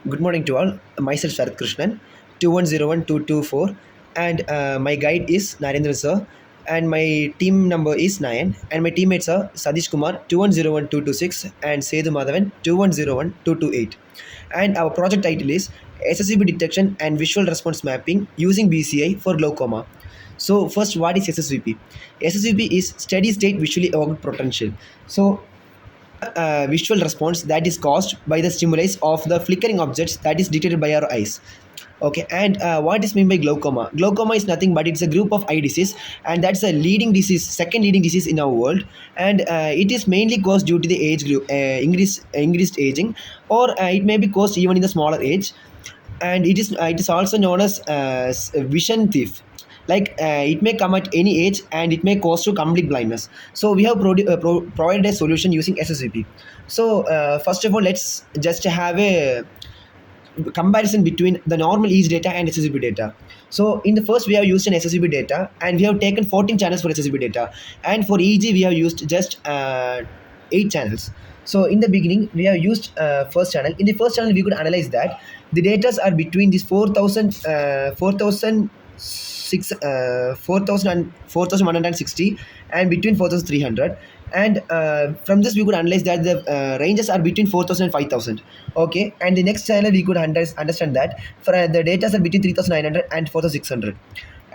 Good morning to all. Myself Sharath Krishnan, 2101224, and my guide is Narendra sir, and my team number is 9, and my teammates are Sadish Kumar 2101226 and Sethu Madhavan 2101228. And our project title is SSVP detection and visual response mapping using BCI for glaucoma. So first, what is SSVP? SSVP is steady state visually evoked potential. So visual response that is caused by the stimulus of the flickering objects that is detected by our eyes. Okay, and what is meant by glaucoma? Glaucoma is nothing but it's a group of eye disease, and that's a leading disease, second leading disease in our world, and it is mainly caused due to the age group, increased aging, or it may be caused even in the smaller age, and it is also known as vision thief. Like it may come at any age and it may cause to complete blindness. So we have provided a solution using SSVP. So first of all, let's just have a comparison between the normal EEG data and SSVP data. So in the first, we have used an SSVP data, and we have taken 14 channels for SSVP data, and for EEG we have used just 8 channels. So in the beginning, we have used first channel. In the first channel, we could analyze that the data are between these 4,000 and 4,160 and between 4,300, and from this we could analyze that the ranges are between 4,000 and 5,000. Okay, and the next channel we could understand that for the data are between 3,900 and 4,600,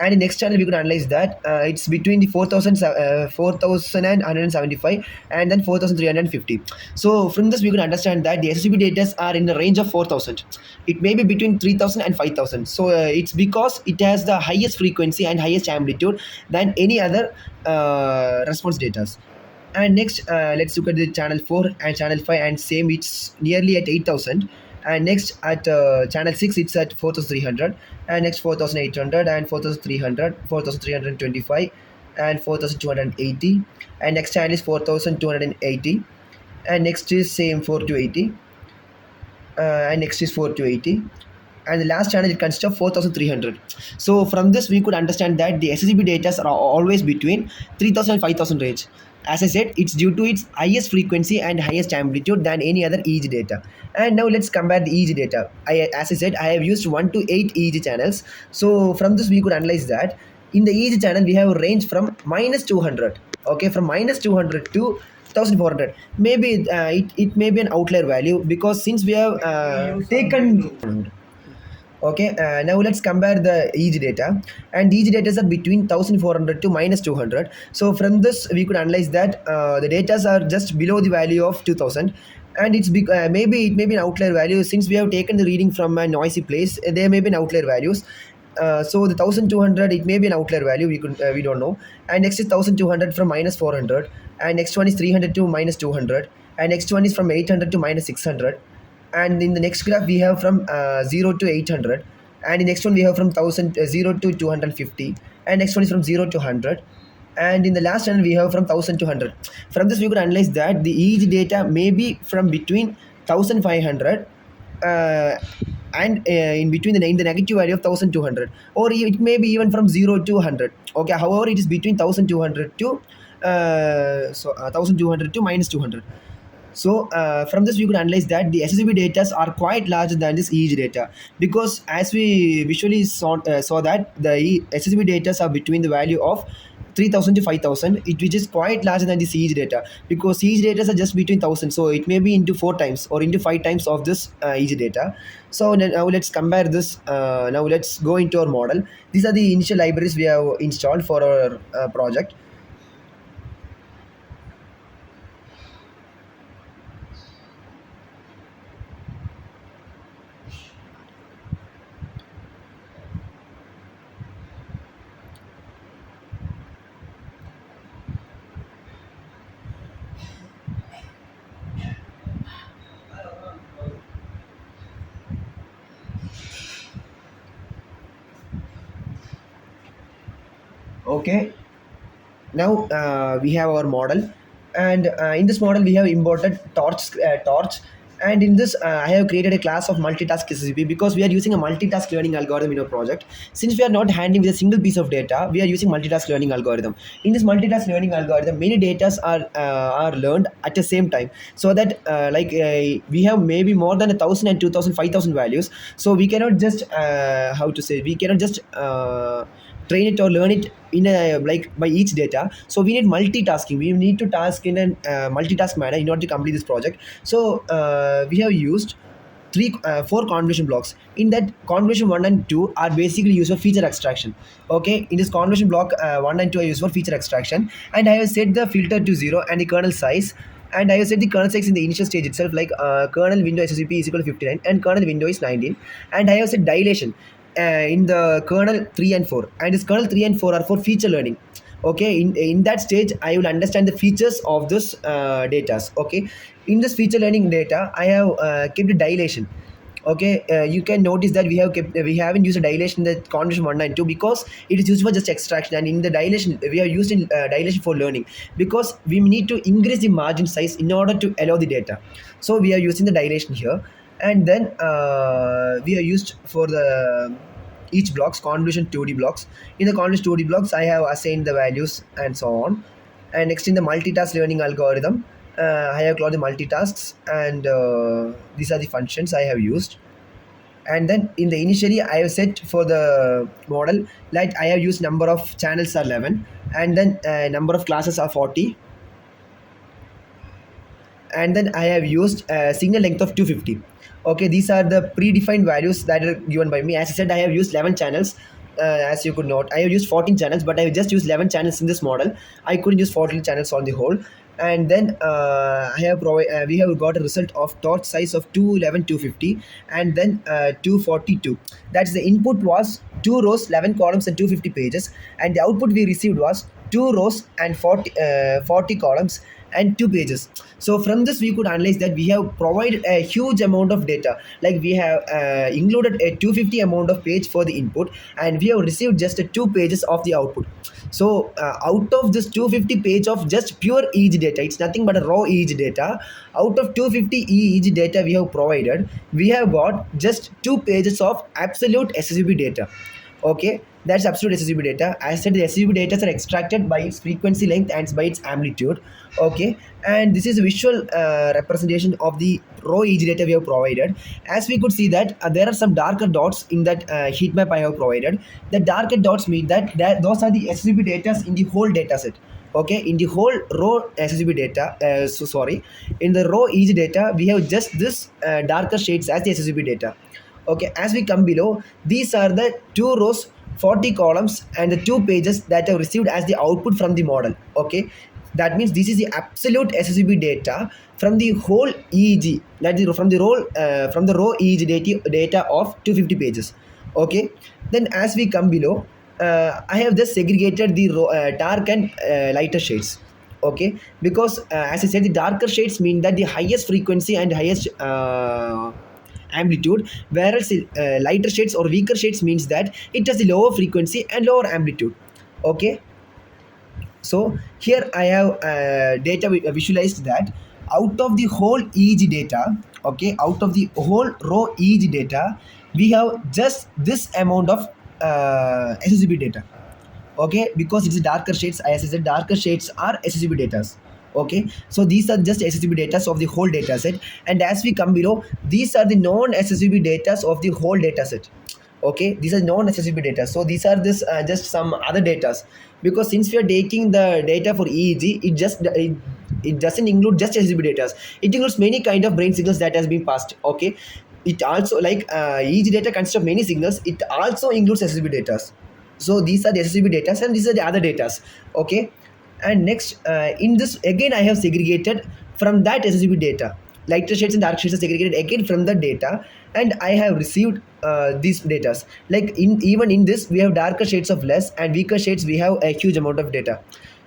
and the next channel we could analyze that it's between the 4,175 and then 4,350. So from this we could understand that the SSB data are in the range of 4,000. It may be between 3,000 and 5,000. So it's because it has the highest frequency and highest amplitude than any other response data. And next, let's look at the channel 4 and channel 5, and same, it's nearly at 8,000. And next at channel 6, it's at 4,300, and next 4,800 and 4,300, 4,325 and 4,280, and next channel is 4,280, and next is same 4,280, and next is 4,280, and the last channel it consists of 4,300. So from this we could understand that the SSB data are always between 3,000 and 5,000 range. As I said, it's due to its highest frequency and highest amplitude than any other EEG data. And now let's compare the EEG data. As I said, I have used 1 to 8 EEG channels. So from this we could analyze that in the EEG channel we have a range from minus 200. Okay, from minus 200 to 1,400. Maybe it may be an outlier value, because since we have taken. Okay, now let's compare the EEG data, and EEG data are between 1,400 to minus 200. So from this we could analyze that the data are just below the value of 2,000, and maybe it may be an outlier value since we have taken the reading from a noisy place. There may be an outlier values. So the 1,200, it may be an outlier value, we don't know. And next is 1,200 from minus 400, and next one is 300 to minus 200, and next one is from 800 to minus 600, and in the next graph we have from 0 to 800, and the next one we have from 0 to 250, and next one is from 0 to 100, and in the last one we have from 1,000 to 100. From this we could analyze that the EEG data may be from between 1,500 uh, and in between in the negative value of 1,200, or it may be even from 0 to 100. Okay, however it is between 1,200 to 1,200 to minus 200. So from this we could analyze that the SSB data are quite larger than this EEG data, because as we visually saw that the SSB data are between the value of 3,000 to 5,000, which is quite larger than the EEG data, because EEG data are just between 1,000, so it may be into 4 times or into 5 times of this EEG data. So now let's compare this. Now let's go into our model. These are the initial libraries we have installed for our project. Okay, now we have our model, and in this model we have imported torch, And in this, I have created a class of multitask SSB because we are using a multitask learning algorithm in our project. Since we are not handling with a single piece of data, we are using multitask learning algorithm. In this multitask learning algorithm, many data are learned at the same time, so that we have maybe more than 1,000 and 2,000, 5,000 values. So we cannot just how to say we cannot just train it or learn it in a like by each data. So we need multitasking. We need to task in a multitask manner in order to complete this project. So we have used four convolution blocks. In that, convolution 1 and 2 are basically used for feature extraction. Okay, in this convolution block 1 and 2 are used for feature extraction, and I have set the filter to 0 and the kernel size. And I have set the kernel size in the initial stage itself, like kernel window SSP is equal to 59 and kernel window is 19. And I have set dilation in the kernel 3 and 4, and this kernel 3 and 4 are for feature learning. Okay, in that stage I will understand the features of this data. Okay, in this feature learning data I have kept dilation. Okay, you can notice that we haven't used a dilation in the convolution 1 and 2 because it is used for just extraction, and in the dilation we are used in dilation for learning because we need to increase the margin size in order to allow the data. So we are using the dilation here. And then we are used for the each blocks convolution 2D blocks. In the convolution 2D blocks I have assigned the values and so on. And next, in the multitask learning algorithm, I have called the multitasks, and these are the functions I have used. And then in the initially I have set for the model, like I have used number of channels are 11, and then number of classes are 40. And then I have used signal length of 250. Okay, these are the predefined values that are given by me. As I said, I have used 11 channels. As you could note, I have used 14 channels, but I have just used 11 channels in this model. I couldn't use 14 channels on the whole. And then we have got a result of torch size of 211, 250, and then 242. That's the input was 2 rows, 11 columns, and 250 pages, and the output we received was 2 rows and 40 columns and 2 pages. So from this we could analyze that we have provided a huge amount of data, like we have included a 250 amount of page for the input, and we have received just 2 pages of the output. So out of this 250 page of just pure EEG data, it's nothing but a raw EEG data. Out of 250 EEG data we have provided, we have got just 2 pages of absolute SSB data. Okay, that's absolute SSB data. I said the SSB data are extracted by its frequency length and by its amplitude. Okay, and this is a visual representation of the raw EEG data we have provided. As we could see that there are some darker dots in that heat map I have provided. The darker dots mean that those are the SSB data in the whole data set. Okay, in the whole raw SSB data, in the raw EEG data we have just this darker shades as the SSB data. Okay, as we come below, these are the 2 rows, 40 columns, and the 2 pages that are received as the output from the model. Okay, that means this is the absolute SSB data from the whole EEG, that is from the raw EEG data of 250 pages. Okay, then as we come below, I have just segregated the dark and lighter shades. Okay, because as I said, the darker shades mean that the highest frequency and highest amplitude, whereas lighter shades or weaker shades means that it has the lower frequency and lower amplitude. Okay, so here I have data visualized that out of the whole EEG data, okay, out of the whole raw EEG data, we have just this amount of SSB data. Okay, because it's darker shades, as I said, darker shades are SSB data. Okay, so these are just SSB data of the whole data set, and as we come below, these are the non SSB data of the whole data set. Okay, these are non SSB data, so these are this just some other data, because since we are taking the data for EEG, it doesn't include just SSB data. It includes many kind of brain signals that has been passed. Okay, it also like EEG data consists of many signals, it also includes SSB data. So these are the SSB data and these are the other data. Okay, and next in this again I have segregated from that SSB data. Lighter shades and dark shades are segregated again from the data, and I have received these data. Like even in this we have darker shades of less and weaker shades we have a huge amount of data,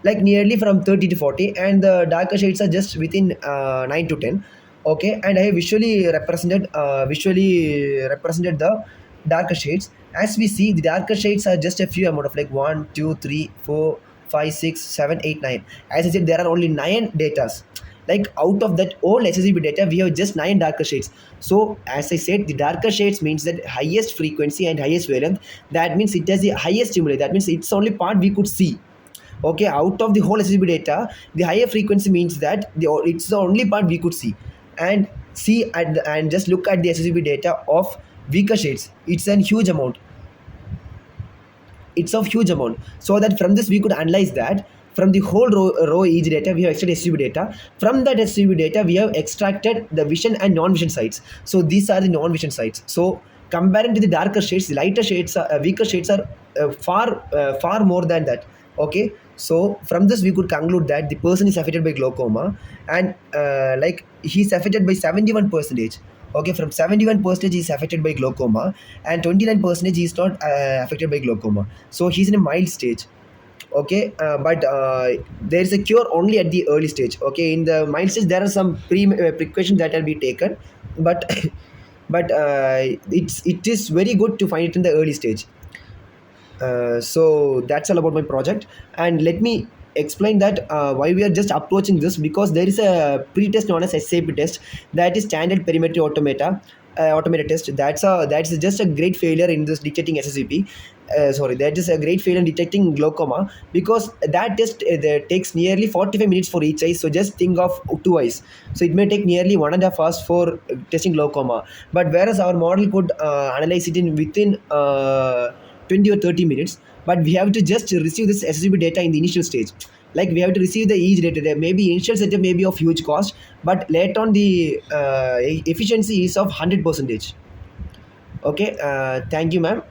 like nearly from 30 to 40, and the darker shades are just within 9 to 10. Okay, and I have visually represented the darker shades. As we see, the darker shades are just a few amount of like 1, 2, 3, 4, 5, 6, 7, 8, 9. As I said, there are only 9 datas. Like out of that all SSB data, we have just 9 darker shades. So as I said, the darker shades means that highest frequency and highest wavelength. That means it has the highest stimuli. That means it's only part we could see. Okay, out of the whole SSB data, the higher frequency means that it's the only part we could see. And and just look at the SSB data of weaker shades. It's a huge amount. It's of huge amount. So that from this we could analyze that from the whole row each data we have extracted SUV data. From that SUV data we have extracted the vision and non-vision sites. So these are the non-vision sites. So comparing to the darker shades, the lighter shades, weaker shades are far more than that. Okay, so from this we could conclude that the person is affected by glaucoma, and like he's affected by 71 percentage. Okay, from 71 percentage he's affected by glaucoma, and 29 percentage he's not affected by glaucoma. So he's in a mild stage. Okay, but there is a cure only at the early stage. Okay, in the mild stage there are some precautions that will be taken, but it is very good to find it in the early stage. So that's all about my project. And let me explain that why we are just approaching this, because there is a pre-test known as SAP test, that is standard perimetry automated test. That's just a great failure in this detecting SSCP. Sorry, that is a great failure in detecting glaucoma, because that test that takes nearly 45 minutes for each eye. So just think of 2 eyes. So it may take nearly 1.5 hours for testing glaucoma. But whereas our model could analyze it in within 20 or 30 minutes, but we have to just receive this SSB data in the initial stage. Like we have to receive the each data. There may be initial setup may be of huge cost, but later on the efficiency is of 100 percentage. Okay, thank you, ma'am.